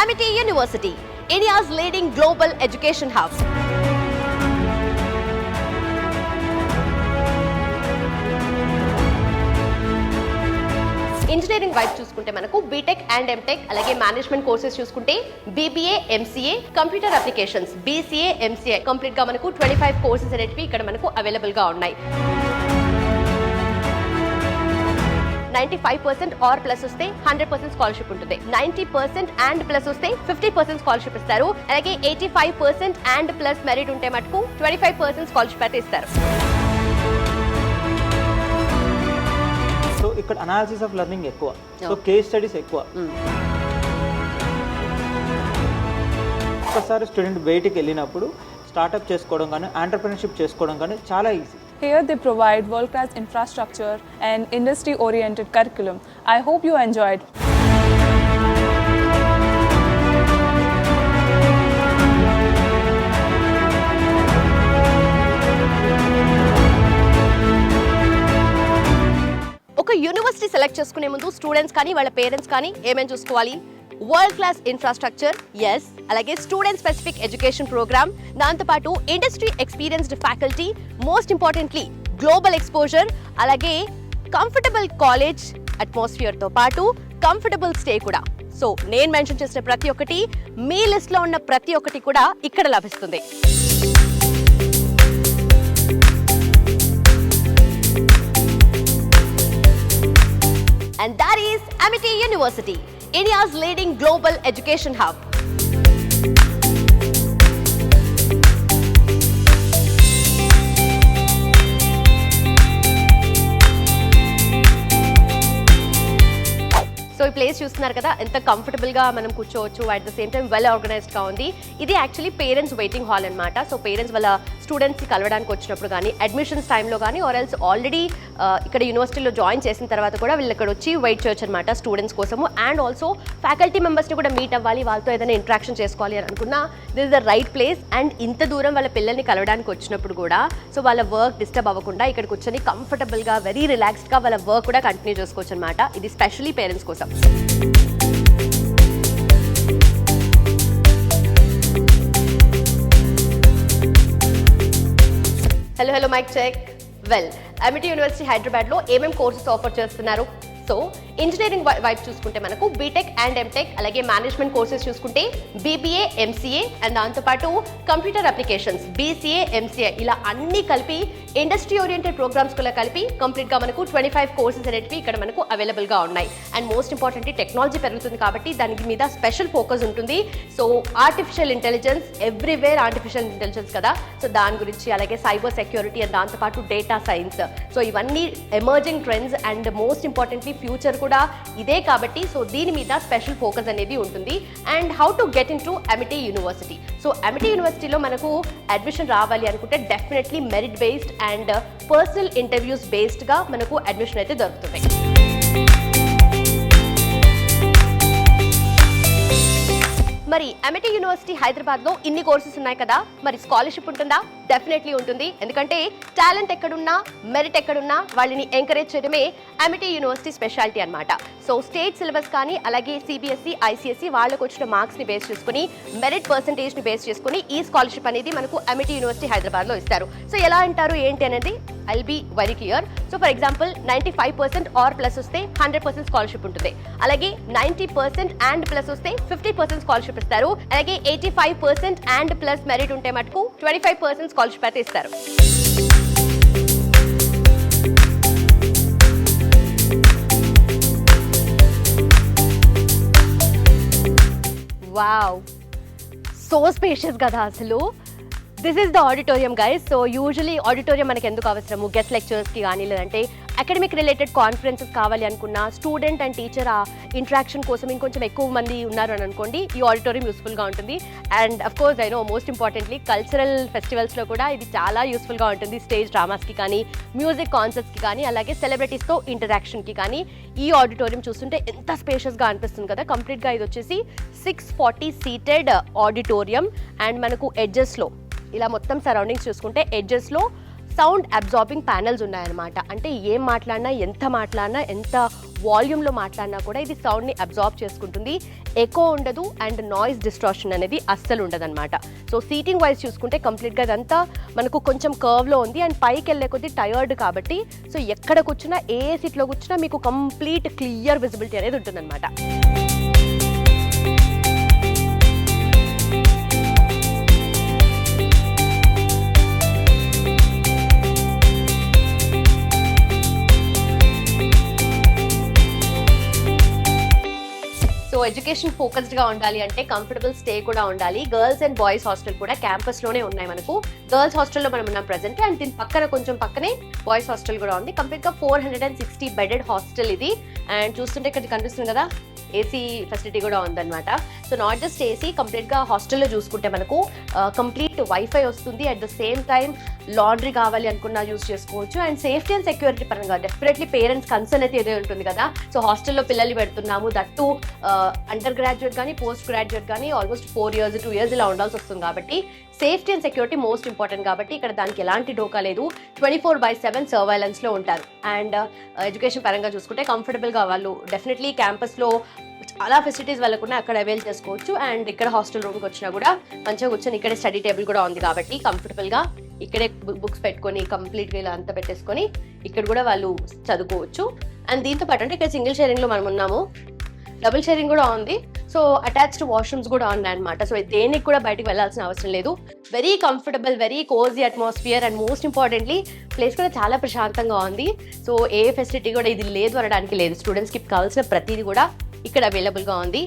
Amity University, India's leading global education hub. Engineering వైపు చూసుకుంటే మనకు బీటెక్ అండ్ ఎంటెక్ అలాగే మేనేజ్మెంట్ కోర్సెస్ చూసుకుంటే BBA, MCA, computer applications, BCA, MCA complete గా మనకు 25 కోర్సెస్ అనేటివి ఇక్కడ మనకు అవైలబుల్ గా ఉన్నాయి. 95% ఆర్ ప్లస్ వస్తే 100% స్కాలర్షిప్ ఉంటుంది. 90% అండ్ ప్లస్ వస్తే 50% స్కాలర్షిప్ ఇస్తారు. అలాగే 85% అండ్ ప్లస్ మెరిట్ ఉంటే మటుకు 25% స్కాలర్షిప్ అయితే ఇస్తారు. సో ఇక్కడ అనాలిసిస్ ఆఫ్ లెర్నింగ్ ఎక్కువ, సో కేస్ స్టడీస్ ఎక్కువ. ఒకసారి స్టూడెంట్ బయటికి వెళ్ళినప్పుడు స్టార్ట్అప్ చేసుకోవడం కానీ ఎంటర్‌ప్రెన్యూర్‌షిప్ చేసుకోవడం కానీ చాలా easy. Here they provide world-class infrastructure and industry-oriented curriculum. I hope you enjoyed. ఒక యూనివర్సిటీ సెలెక్ట్ చేసుకునే ముందు స్టూడెంట్స్ కానీ వాళ్ళ పేరెంట్స్ కానీ ఏమేమి చూసుకోవాలి? వరల్డ్ క్లాస్ ఇన్ఫ్రాస్ట్రక్చర్, ఎస్, అలాగే స్టూడెంట్ స్పెసిఫిక్ ఎడ్యుకేషన్ ప్రోగ్రామ్, దాంతోపాటు industry experienced faculty, most importantly global exposure, అలాగే కంఫర్టబుల్ కాలేజ్ అట్మాస్ఫియర్తో పాటు కంఫర్టబుల్ స్టే కూడా. సో నేను మెన్షన్ చేసిన ప్రతి ఒక్కటి, మీ లిస్ట్లో ఉన్న ప్రతి ఒక్కటి కూడా ఇక్కడ లభిస్తుంది. And that is Amity University, India's leading global education hub. So ఈ ప్లేస్ చూస్తున్నారు కదా, ఎంత కంఫర్టబుల్గా మనం కూర్చోవచ్చు, at the same time well ఆర్గనైజ్డ్గా ఉంది. ఇది యాక్చువల్లీ పేరెంట్స్ వెయిటింగ్ హాల్ అనమాట. సో పేరెంట్స్ వాళ్ళ స్టూడెంట్స్కి కలవడానికి వచ్చినప్పుడు కానీ, అడ్మిషన్స్ టైంలో కానీ, ఆర్ ఎల్స్ ఆల్రెడీ ఇక్కడ యూనివర్సిటీలో జాయిన్ చేసిన తర్వాత కూడా వీళ్ళు ఇక్కడ వచ్చి వెయిట్ చేయొచ్చు అనమాట స్టూడెంట్స్ కోసము. అండ్ ఆల్సో ఫ్యాకల్టీ మెంబర్స్ని కూడా మీట్ అవ్వాలి, వాళ్ళతో ఏదైనా ఇంట్రాక్షన్ చేసుకోవాలి అని అనుకున్నా this is the right place. And ఇంత దూరం వాళ్ళ పిల్లల్ని కలవడానికి వచ్చినప్పుడు కూడా సో వాళ్ళ వర్క్ డిస్టర్బ్ అవ్వకుండా ఇక్కడ కూర్చొని కంఫర్టబుల్గా వెరీ రిలాక్స్డ్గా వాళ్ళ వర్క్ కూడా కంటిన్యూ చేసుకోవచ్చు అనమాట. ఇది స్పెషల్లీ పేరెంట్స్ కోసం. Hello mike check. Well, Amity university హైదరాబాద్లో ఏమేమి కోర్సెస్ ఆఫర్ చేస్తున్నారు? సో ఇంజనీరింగ్ వైపు చూసుకుంటే మనకు బీటెక్ అండ్ ఎంటెక్ అలాగే మేనేజ్మెంట్ కోర్సెస్ చూసుకుంటే బీబీఏ, ఎంసీఏ అండ్ దాంతోపాటు కంప్యూటర్ అప్లికేషన్స్, బీసీఏ, ఎంసీఏ ఇలా అన్నీ కలిపి ఇండస్ట్రీ ఓరియంటెడ్ ప్రోగ్రామ్స్ కూడా కలిపి కంప్లీట్గా మనకు 25 కోర్సెస్ అనేటివి ఇక్కడ మనకు అవైలబుల్గా ఉన్నాయి. అండ్ మోస్ట్ ఇంపార్టెంట్లీ టెక్నాలజీ పెరుగుతుంది కాబట్టి దాని మీద స్పెషల్ ఫోకస్ ఉంటుంది. So artificial intelligence, everywhere artificial intelligence కదా, సో దాని గురించి, అలాగే సైబర్ సెక్యూరిటీ అండ్ దాంతోపాటు డేటా సైన్స్, సో ఇవన్నీ emerging trends and most importantly future కూడా ఇదే కాబట్టి సో దీని మీద స్పెషల్ ఫోకస్ అనేది ఉంటుంది. And how to get in to Amity University. So Amity యూనివర్సిటీలో మనకు అడ్మిషన్ రావాలి అనుకుంటే definitely merit based and personal interviews బేస్డ్గా మనకు అడ్మిషన్ అయితే దొరుకుతుంది. మరి అమిటీ యూనివర్సిటీ హైదరాబాద్లో ఇన్ని కోర్సెస్ ఉన్నాయి కదా, మరి స్కాలర్షిప్ ఉంటుందా? డెఫినెట్లీ ఉంటుంది. ఎందుకంటే టాలెంట్ ఎక్కడున్నా, మెరిట్ ఎక్కడున్నా వాళ్ళని ఎంకరేజ్ చేయడమే అమిటీ యూనివర్సిటీ స్పెషాలిటీ అనమాట. సో స్టేట్ సిలబస్ కానీ, అలాగే సిబిఎస్ఈ, ఐసిఎస్ఈ వాళ్ళకు వచ్చిన మార్క్స్ని బేస్ చేసుకుని, మెరిట్ పర్సంటేజ్ని బేస్ చేసుకుని ఈ స్కాలర్షిప్ అనేది మనకు అమిటీ యూనివర్సిటీ హైదరాబాద్లో ఇస్తారు. సో ఎలా అంటారు ఏంటి అనేది I'll be very clear. So for example 95% or plus వస్తే 100% స్కాలర్షిప్ ఉంటుంది. అలాగే 90% అండ్ ప్లస్ వస్తే 50% స్కాలర్షిప్ ఇస్తారు. అలాగే 85% అండ్ ప్లస్ మెరిట్ ఉంటే మటుకు 25% స్కాలర్షిప్ అయితే ఇస్తారు. వావ్, సో స్పేషియస్ కదా అసలు. This is the auditorium guys. So usually auditorium మనకి ఎందుకు అవసరము? గెస్ట్ లెక్చర్స్కి కానీ, లేదంటే అకాడమిక్ రిలేటెడ్ కాన్ఫరెన్సెస్ కావాలి అనుకున్నా, స్టూడెంట్ అండ్ టీచర్ ఆ ఇంట్రాక్షన్ కోసం ఇంకొంచెం ఎక్కువ మంది ఉన్నారు అని అనుకోండి, ఈ ఆడిటోరియం యూస్ఫుల్గా ఉంటుంది. And of course I know most importantly cultural ఫెస్టివల్స్లో కూడా ఇది చాలా యూస్ఫుల్గా ఉంటుంది. స్టేజ్ డ్రామాస్కి కానీ, మ్యూజిక్ కాన్సర్ట్స్కి కానీ, అలాగే సెలబ్రిటీస్తో ఇంటరాక్షన్కి కానీ ఈ ఆడిటోరియం చూస్తుంటే ఎంత స్పేషియస్గా అనిపిస్తుంది కదా. కంప్లీట్గా ఇది వచ్చేసి 640 సీటెడ్ ఆడిటోరియం. అండ్ మనకు ఎడ్జెస్లో ఇలా మొత్తం సరౌండింగ్స్ చూసుకుంటే ఎడ్జెస్లో సౌండ్ అబ్జార్బింగ్ ప్యానల్స్ ఉన్నాయన్నమాట. అంటే ఏం మాట్లాడినా, ఎంత వాల్యూమ్లో మాట్లాడినా కూడా ఇది సౌండ్ని అబ్జార్బ్ చేసుకుంటుంది. ఎకో ఉండదు అండ్ నాయిస్ డిస్ట్రాక్షన్ అనేది అస్సలు ఉండదన్నమాట. సో సీటింగ్ వైజ్ చూసుకుంటే కంప్లీట్గా అదంతా మనకు కొంచెం కర్వ్లో ఉంది అండ్ పైకి వెళ్ళే కొద్దీ టయర్డ్ కాబట్టి సో ఎక్కడ కూర్చున్నా, ఏ సీట్లో కూర్చున్నా మీకు కంప్లీట్ క్లియర్ విజిబిలిటీ అనేది ఉంటుందన్నమాట. సో ఎడ్యుకేషన్ ఫోకస్డ్గా ఉండాలి అంటే కంఫర్టబుల్ స్టే కూడా ఉండాలి. గర్ల్స్ అండ్ బాయ్స్ హాస్టల్ కూడా క్యాంపస్లోనే ఉన్నాయి మనకు. గర్ల్స్ హాస్టల్లో మనం ఉన్నాం ప్రెసెంట్ అండ్ దీని కొంచెం పక్కనే బాయ్స్ హాస్టల్ కూడా ఉంది. కంప్లీట్గా 460 బెడెడ్ హాస్టల్ ఇది. అండ్ చూస్తుంటే ఇక్కడ కనిపిస్తుంది కదా, ఏసీ ఫెసిలిటీ కూడా ఉందన్నమాట. సో నాట్ జస్ట్ ఏసీ, కంప్లీట్గా హాస్టల్లో చూసుకుంటే మనకు కంప్లీట్ వైఫై వస్తుంది. At the same time laundry కావాలి అనుకున్నా యూజ్ చేసుకోవచ్చు. అండ్ సేఫ్టీ అండ్ సెక్యూరిటీ పరంగా డెఫినెట్లీ పేరెంట్స్ కన్సర్న్ అయితే ఏదో ఉంటుంది కదా. సో హాస్టల్లో పిల్లల్ని పెడుతున్నాము, దట్టు అండర్ గ్రాడ్యుయేట్ కానీ పోస్ట్ గ్రాడ్యుయేట్ కానీ ఆల్మోస్ట్ 4 years 2 years ఇలా ఉండాల్సి వస్తుంది. కాబట్టి safety and security most important కాబట్టి ఇక్కడ దానికి ఎలాంటి డోకా లేదు. 24/7 సర్వైలెన్స్లో ఉంటారు. అండ్ ఎడ్యుకేషన్ పరంగా చూసుకుంటే కంఫర్టబుల్గా వాళ్ళు డెఫినెట్లీ క్యాంపస్లో చాలా ఫెసిలిటీస్ వాళ్ళకున్నా అక్కడ అవైల్ చేసుకోవచ్చు. అండ్ ఇక్కడ హాస్టల్ రూమ్కి వచ్చినా కూడా మంచిగా కూర్చొని ఇక్కడే స్టడీ టేబుల్ కూడా ఉంది కాబట్టి కంఫర్టబుల్గా ఇక్కడే బుక్స్ పెట్టుకొని కంప్లీట్గా ఇలా అంతా పెట్టేసుకొని ఇక్కడ కూడా వాళ్ళు చదువుకోవచ్చు. అండ్ దీంతో పాటు అంటే ఇక్కడ సింగిల్ షేరింగ్లో మనం ఉన్నాము, డబుల్ షేరింగ్ కూడా ఉంది. సో అటాచ్డ్ వాష్రూమ్స్ కూడా ఉన్నాయి అనమాట. సో దేనికి కూడా బయటకు వెళ్ళాల్సిన అవసరం లేదు. Very comfortable, very cosy atmosphere and most importantly place కూడా చాలా ప్రశాంతంగా ఉంది. సో ఏ ఫెసిలిటీ కూడా ఇది లేదు అనడానికి లేదు. స్టూడెంట్స్కి కావాల్సిన ప్రతిదీ కూడా ఇక్కడ అవైలబుల్గా ఉంది.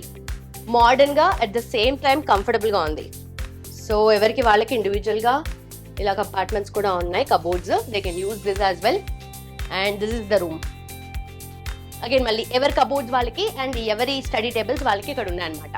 మోడర్న్గా అట్ ద సేమ్ టైం కంఫర్టబుల్గా ఉంది. సో ఎవరికి వాళ్ళకి ఇండివిజువల్గా ఇలా కంపార్ట్మెంట్స్ కూడా ఉన్నాయి, cupboards. They can use this as well. And this is the room. Again మళ్ళీ ఎవరి కబోర్డ్స్ వాళ్ళకి అండ్ ఎవరి స్టడీ టేబుల్స్ వాళ్ళకి ఇక్కడ ఉన్నాయన్నమాట.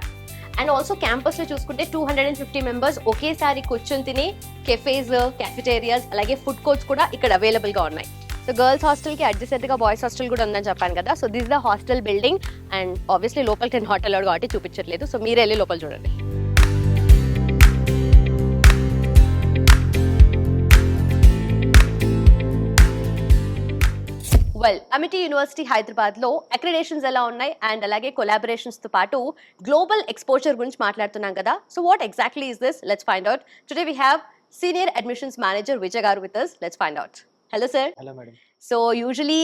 అండ్ ఆల్సో క్యాంపస్లో చూసుకుంటే 250 మెంబర్స్ ఒకేసారి కూర్చొని తినే కెఫేస్, క్యాఫిటేరియాస్ అలాగే ఫుడ్ కోర్ట్స్ కూడా ఇక్కడ అవైలబుల్గా ఉన్నాయి. సో గర్ల్స్ హాస్టల్కి అడ్జసెంట్గా బాయ్స్ హాస్టల్ కూడా ఉందని చెప్పాను కదా. So this the hostel building. And obviously లోపలికి నేను హోటల్ కాబట్టి చూపించట్లేదు. సో మీరే వెళ్ళి లోపల చూడండి. వెల్, అమిటీ యూనివర్సిటీ హైదరాబాద్లో అక్రిడేషన్స్ ఎలా ఉన్నాయి అండ్ అలాగే కొలాబరేషన్స్తో పాటు గ్లోబల్ ఎక్స్పోజర్ గురించి మాట్లాడుతున్నాం కదా. So what exactly is this? Let's find out. Today we have senior admissions manager Vijay గారు with us. Let's find out. Hello sir. Hello madam. So usually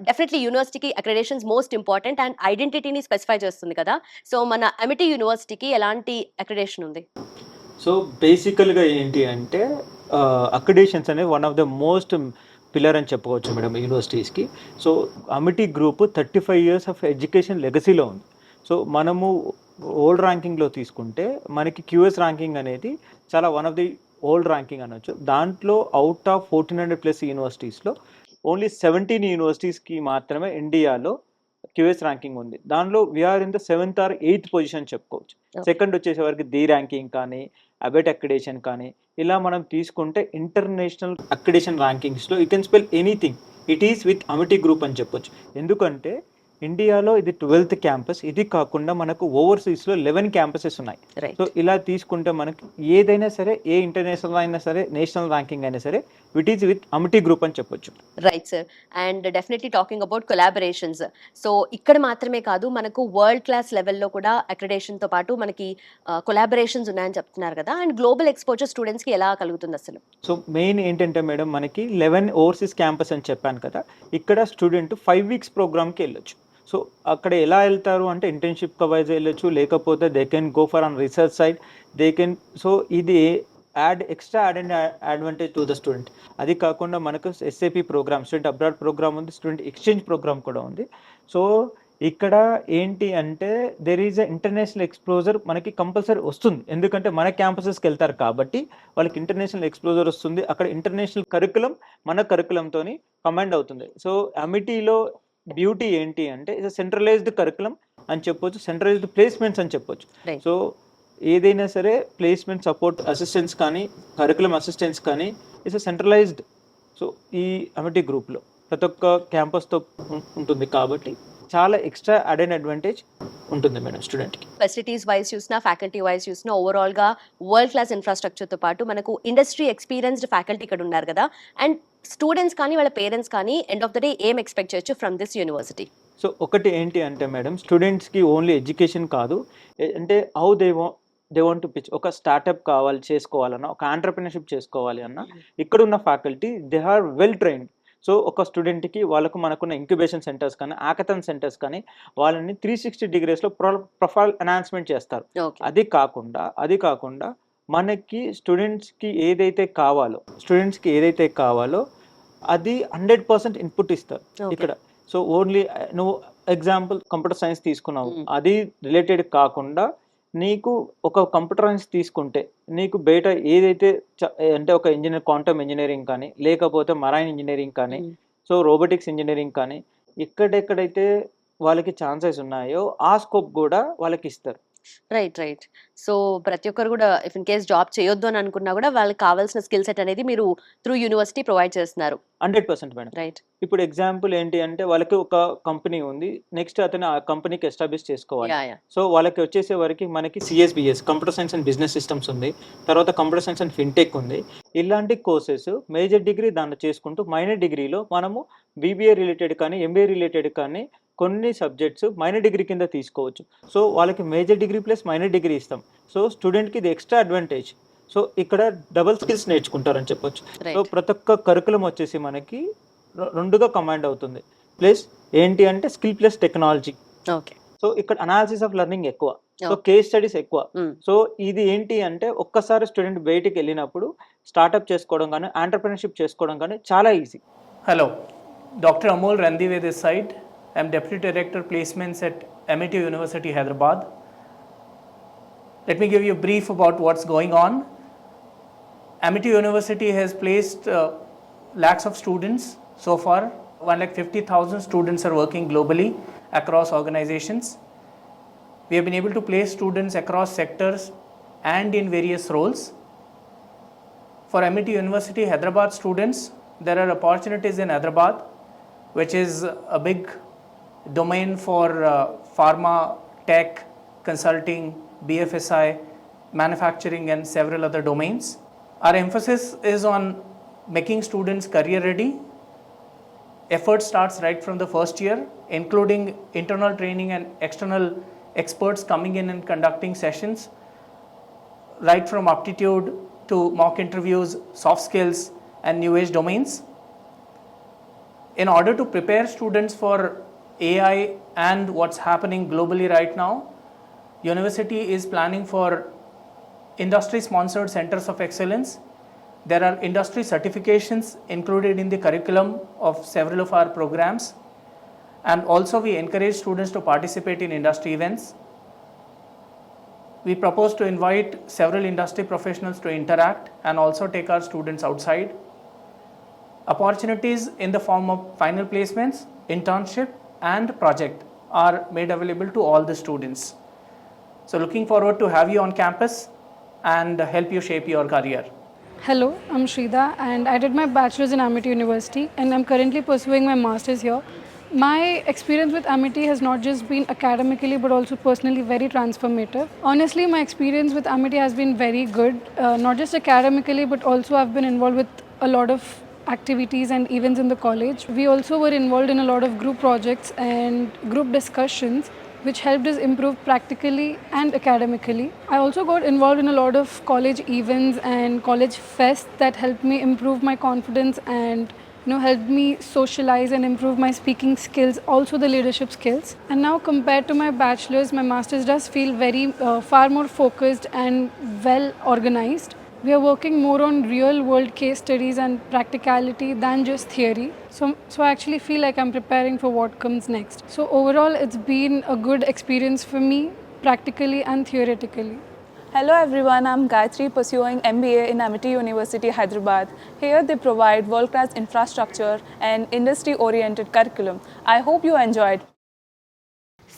definitely యూనివర్సిటీకి అక్రిడేషన్స్ మోస్ట్ ఇంపార్టెంట్ అండ్ ఐడెంటిటీని specify చేస్తుంది కదా. So మన అమిటీ యూనివర్సిటీకి ఎలాంటి accreditation ఉంది? So బేసికల్గా ఏంటి అంటే అక్రిడేషన్స్ అనేవి one of the most pillar అని చెప్పుకోవచ్చు మేడం యూనివర్సిటీస్కి. So Amity group 35 years of education లెగసీలో ఉంది. సో మనము ఓల్డ్ ర్యాంకింగ్లో తీసుకుంటే మనకి QS ర్యాంకింగ్ అనేది చాలా one of the old ranking అనొచ్చు. దాంట్లో అవుట్ ఆఫ్ 1400+ యూనివర్సిటీస్లో ఓన్లీ 17 యూనివర్సిటీస్కి మాత్రమే ఇండియాలో QS ర్యాంకింగ్ ఉంది. దానిలో we're in the 7th or 8th position చెప్పుకోవచ్చు. సెకండ్ వచ్చేసరికి ది ర్యాంకింగ్ కానీ అబెట్ అక్రిడేషన్ కానీ ఇలా మనం తీసుకుంటే ఇంటర్నేషనల్ అక్రిడేషన్ ర్యాంకింగ్స్లో you can spell anything, it is with Amity group అని చెప్పొచ్చు. ఎందుకంటే ఇండియాలో ఇది 12th క్యాంపస్. ఇది కాకుండా మనకు ఓవర్సీస్లో 11 క్యాంపసెస్ ఉన్నాయి. సో ఇలా తీసుకుంటే మనకి ఏదైనా సరే, ఏ ఇంటర్నేషనల్ అయినా సరే, నేషనల్ ర్యాంకింగ్ అయినా సరే, it is with Amity group అని చెప్పొచ్చు. Right sir. And definitely talking about collaborations. So ఇక్కడ మాత్రమే కాదు, మనకు వరల్డ్ క్లాస్ లెవెల్లో కూడా అక్రిడేషన్తో పాటు మనకి కొలాబరేషన్స్ ఉన్నాయని చెప్తున్నారు కదా. అండ్ గ్లోబల్ ఎక్స్పోజర్ స్టూడెంట్స్కి ఎలా కలుగుతుంది అసలు? సో మెయిన్ ఏంటంటే మేడం, మనకి 11 ఓవర్సీస్ క్యాంపస్ అని చెప్పాను కదా. ఇక్కడ స్టూడెంట్ 5 weeks ప్రోగ్రామ్కి వెళ్ళొచ్చు. సో అక్కడ ఎలా వెళ్తారు అంటే ఇంటర్న్షిప్ వైజ్ వెళ్ళొచ్చు, లేకపోతే they can go for on research side, they can. So ఇది extra advantage to the student. అది కాకుండా మనకు SAP program, student abroad program ఉంది, స్టూడెంట్ ఎక్స్చేంజ్ ప్రోగ్రామ్ కూడా ఉంది. సో ఇక్కడ ఏంటి అంటే దెర్ ఈజ్ ఇంటర్నేషనల్ ఎక్స్పోజర్ మనకి కంపల్సరీ వస్తుంది. ఎందుకంటే మన క్యాంపసెస్కి వెళ్తారు కాబట్టి వాళ్ళకి ఇంటర్నేషనల్ ఎక్స్పోజర్ వస్తుంది. అక్కడ ఇంటర్నేషనల్ కరికులం మన కరికులంతో కంబైండ్ అవుతుంది. సో అమిటీలో బ్యూటీ ఏంటి అంటే ఇట్స్ సెంట్రలైజ్డ్ కరికులం అని చెప్పొచ్చు, సెంట్రలైజ్డ్ ప్లేస్మెంట్స్ అని చెప్పొచ్చు. సో ఏదైనా సరే ప్లేస్మెంట్ సపోర్ట్ అసిస్టెంట్స్ కానీ కరికులం అసిస్టెంట్స్ కానీ ఇట్స్ సెంట్రలైజ్డ్. సో ఈ అమిటీ గ్రూప్లో ప్రతి ఒక్క క్యాంపస్తో ఉంటుంది కాబట్టి చాలా ఎక్స్ట్రా అడెడ్ అడ్వాంటేజ్ ఉంటుంది మేడం స్టూడెంట్కి. ఫెసిలిటీస్ వైజ్ చూసినా, ఫ్యాకల్టీ వైజ్ చూసినా, ఓవరాల్గా వరల్డ్ క్లాస్ ఇన్ఫ్రాస్ట్రక్చర్తో పాటు మనకు ఇండస్ట్రీ ఎక్స్పీరియన్స్డ్ ఫ్యాకల్టీ ఇక్కడ ఉన్నారు కదా. అండ్ స్టూడెంట్స్ కానీ వాళ్ళ పేరెంట్స్ కానీ ఎండ్ ఆఫ్ ద డే ఏం ఎక్స్పెక్ట్ చేయొచ్చు ఫ్రమ్ దిస్ యూనివర్సిటీ? సో ఒకటి ఏంటి అంటే మేడం, స్టూడెంట్స్కి ఓన్లీ ఎడ్యుకేషన్ కాదు, అంటే how they want to pitch. ఒక స్టార్టప్ కావాలి చేసుకోవాలన్నా, ఒక ఆంటర్ప్రినర్షిప్ చేసుకోవాలి అన్న, ఇక్కడ ఉన్న faculty they are well trained. So ఒక స్టూడెంట్కి మనకున్న ఇంక్యుబేషన్ సెంటర్స్ కానీ, ఆకథన్ సెంటర్స్ కానీ వాళ్ళని 360 degreesలో ప్రొఫైల్ ఎన్హాన్స్మెంట్ చేస్తారు. అది కాకుండా మనకి స్టూడెంట్స్కి ఏదైతే కావాలో అది 100% ఇన్పుట్ ఇస్తారు ఇక్కడ. సో ఓన్లీ నువ్వు ఎగ్జాంపుల్ కంప్యూటర్ సైన్స్ తీసుకున్నావు, అది రిలేటెడ్ కాకుండా నీకు ఒక కంప్యూటర్ సైన్స్ తీసుకుంటే నీకు బయట ఏదైతే అంటే ఒక ఇంజనీర్, క్వాంటమ్ ఇంజనీరింగ్ కానీ, లేకపోతే మరైన్ ఇంజనీరింగ్ కానీ, సో రోబోటిక్స్ ఇంజనీరింగ్ కానీ, ఎక్కడెక్కడైతే వాళ్ళకి ఛాన్సెస్ ఉన్నాయో ఆ స్కోప్ కూడా వాళ్ళకి ఇస్తారు. రైట్. సో ప్రతి ఒక్కరు కూడా ఇఫ్ ఇన్ కేస్ జాబ్ చేయొద్దు అని అనుకున్నా కూడా వాళ్ళకి కావాల్సిన స్కిల్ సెట్ అనేది మీరు త్రూ యూనివర్సిటీ ప్రొవైడ్ చేస్తున్నారు. 100% మేడం. రైట్. ఇప్పుడు ఎగ్జాంపుల్ ఏంటి అంటే వాళ్ళకి ఒక కంపెనీ ఉంది, నెక్స్ట్ అతను ఆ కంపెనీకి ఎస్టాబ్లిష్ చేసుకోవాలి. సో వాళ్ళకి వచ్చేసే వరకు మనకి CSBS computer science and business systems ఉంది, తర్వాత కంప్యూటర్ సైన్స్ అండ్ ఫిన్టెక్ ఉంది. ఇలాంటి కోర్సెస్ మేజర్ డిగ్రీ దాన్ని చేసుకుంటూ మైనర్ డిగ్రీలో మనము BBA రిలేటెడ్ కానీ, MBA రిలేటెడ్ కానీ కొన్ని సబ్జెక్ట్స్ మైనర్ డిగ్రీ కింద తీసుకోవచ్చు. సో వాళ్ళకి major degree plus minor degree ఇస్తాం. సో స్టూడెంట్కి ఇది ఎక్స్ట్రా అడ్వాంటేజ్. సో ఇక్కడ డబుల్ స్కిల్స్ నేర్చుకుంటారని చెప్పొచ్చు. సో ప్రతి ఒక్క కరికులం వచ్చేసి మనకి రెండుగా కమాండ్ అవుతుంది. ప్లస్ ఏంటి అంటే స్కిల్ ప్లస్ టెక్నాలజీ. సో ఇక్కడ అనాలిసిస్ ఆఫ్ లెర్నింగ్ ఎక్కువ, సో కేస్ స్టడీస్ ఎక్కువ. సో ఇది ఏంటి అంటే ఒక్కసారి స్టూడెంట్ బయటికి వెళ్ళినప్పుడు స్టార్ట్అప్ చేసుకోవడం కానీ, ఆంటర్ప్రినర్షిప్ చేసుకోవడం కానీ చాలా easy. Hello, Dr. Amol Randive this side. I am Deputy Director Placements at MIT University, Hyderabad. Let me give you a brief about what's going on. MIT University has placed lakhs of students so far. 150,000 students are working globally across organizations. We have been able to place students across sectors and in various roles. For MIT University Hyderabad students, there are opportunities in Hyderabad, which is a big domain for pharma, tech, consulting, BFSI, manufacturing and several other domains. Our emphasis is on making students career ready. Effort starts right from the first year, including internal training and external experts coming in and conducting sessions, right from aptitude to mock interviews, soft skills and new age domains. In order to prepare students for AI and what's happening globally right now, University is planning for industry sponsored centers of excellence. There are industry certifications included in the curriculum of several of our programs, and also we encourage students to participate in industry events. We propose to invite several industry professionals to interact and also take our students outside. Opportunities in the form of final placements, internship and project are made available to all the students. So looking forward to have you on campus and help you shape your career. Hello, I'm Shrida and I did my bachelor's in Amity University and I'm currently pursuing my master's here. My experience with Amity has not just been academically but also personally very transformative. Honestly, my experience with Amity has been very good, not just academically but also I've been involved with a lot of activities and events in the college. We also were involved in a lot of group projects and group discussions which helped us improve practically and academically. I also got involved in a lot of college events and college fests that helped me improve my confidence and helped me socialize and improve my speaking skills, also the leadership skills. And now compared to my bachelor's, my master's does feel very far more focused and well organized. We are working more on real world case studies and practicality than just theory. So I actually feel like I'm preparing for what comes next. So overall, it's been a good experience for me, practically and theoretically. Hello everyone, I'm Gayatri pursuing MBA in Amity University, Hyderabad. Here they provide world-class infrastructure and industry-oriented curriculum. I hope you enjoyed.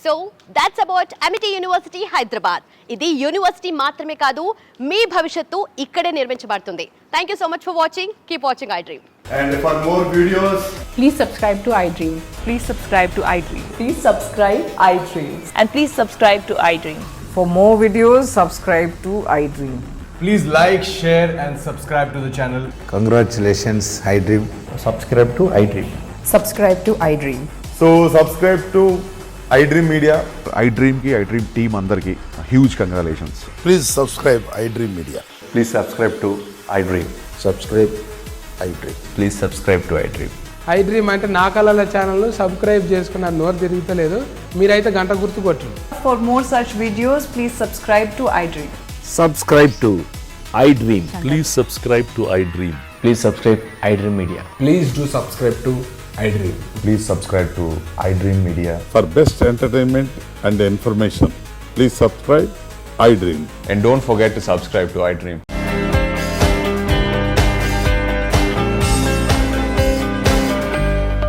So that's about Amity University Hyderabad. ఇది university మాత్రమే కాదు, మీ భవిష్యత్తు ఇక్కడే నిర్మించబడుతుంది. Thank you so much for watching. Keep watching iDream. And for more videos, please subscribe to iDream. Please subscribe to iDream. Please subscribe iDream. And please subscribe to iDream. For more videos, subscribe to iDream. Please like, share, and subscribe to the channel. Congratulations, iDream. Subscribe to iDream. Subscribe to iDream. So subscribe to iDream Media. iDream ki iDream team అందరికి huge congratulations. Please subscribe iDream Media. Please subscribe to iDream. Subscribe iDream. Please subscribe to iDream. iDream అంటే నా కళల channel subscribe చేసుకున్న నోరు తిరుగుతలేదు మీరైతే గంట గుర్తు కొట్టండి. For more such videos, please subscribe to iDream. Subscribe to iDream. Please subscribe to iDream. Please subscribe iDream Media. Please do subscribe to iDream. Please subscribe to iDream Media. For best entertainment and information, please subscribe iDream. And don't forget to subscribe to iDream.